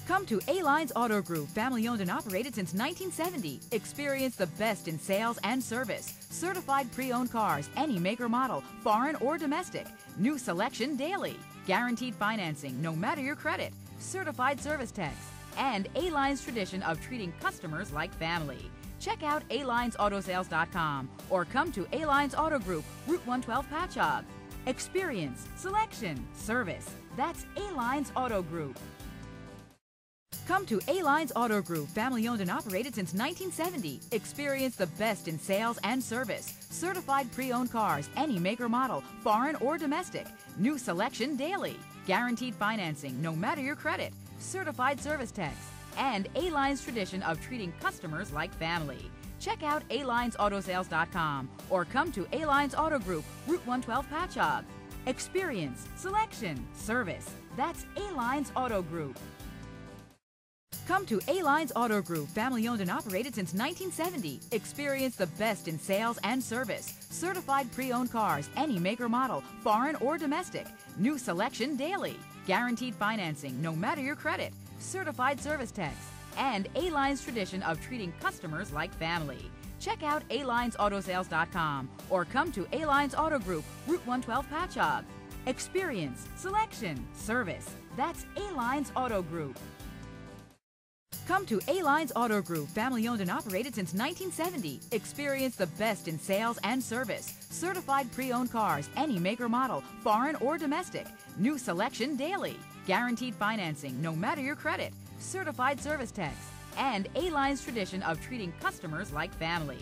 Come to A-Lines Auto Group, family owned and operated since 1970. Experience the best in sales and service. Certified pre-owned cars, any make or model, foreign or domestic. New selection daily. Guaranteed financing, no matter your credit. Certified service techs. And A-Line's tradition of treating customers like family. Check out alinesautosales.com or come to A-Lines Auto Group, Route 112 Patchogue. Experience, selection, service. That's A-Lines Auto Group. Come to A-Lines Auto Group, family owned and operated since 1970. Experience the best in sales and service. Certified pre-owned cars, any make or model, foreign or domestic. New selection daily. Guaranteed financing, no matter your credit. Certified service techs. And A-Line's tradition of treating customers like family. Check out alinesautosales.com or come to A-Lines Auto Group, Route 112 Patchogue. Experience, selection, service. That's A-Lines Auto Group. Come to A-Lines Auto Group, family owned and operated since 1970. Experience the best in sales and service. Certified pre-owned cars, any make or model, foreign or domestic. New selection daily. Guaranteed financing, no matter your credit. Certified service techs. And A-Line's tradition of treating customers like family. Check out alinesautosales.com or come to A-Lines Auto Group, Route 112 Patchogue. Experience, selection, service. That's A-Lines Auto Group. Come to A-Lines Auto Group, family owned and operated since 1970. Experience the best in sales and service. Certified pre-owned cars, any make or model, foreign or domestic. New selection daily. Guaranteed financing, no matter your credit. Certified service techs. And A-Line's tradition of treating customers like family.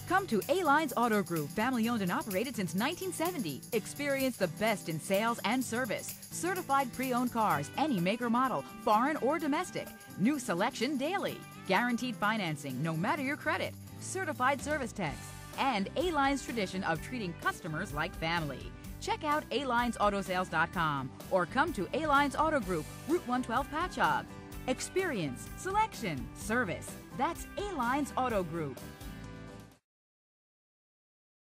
Come to A-Lines Auto Group, family owned and operated since 1970. Experience the best in sales and service. Certified pre-owned cars, any make or model, foreign or domestic. New selection daily. Guaranteed financing, no matter your credit. Certified service techs. And A-Line's tradition of treating customers like family. Check out alinesautosales.com or come to A-Lines Auto Group, Route 112 Patchogue. Experience, selection, service. That's A-Lines Auto Group.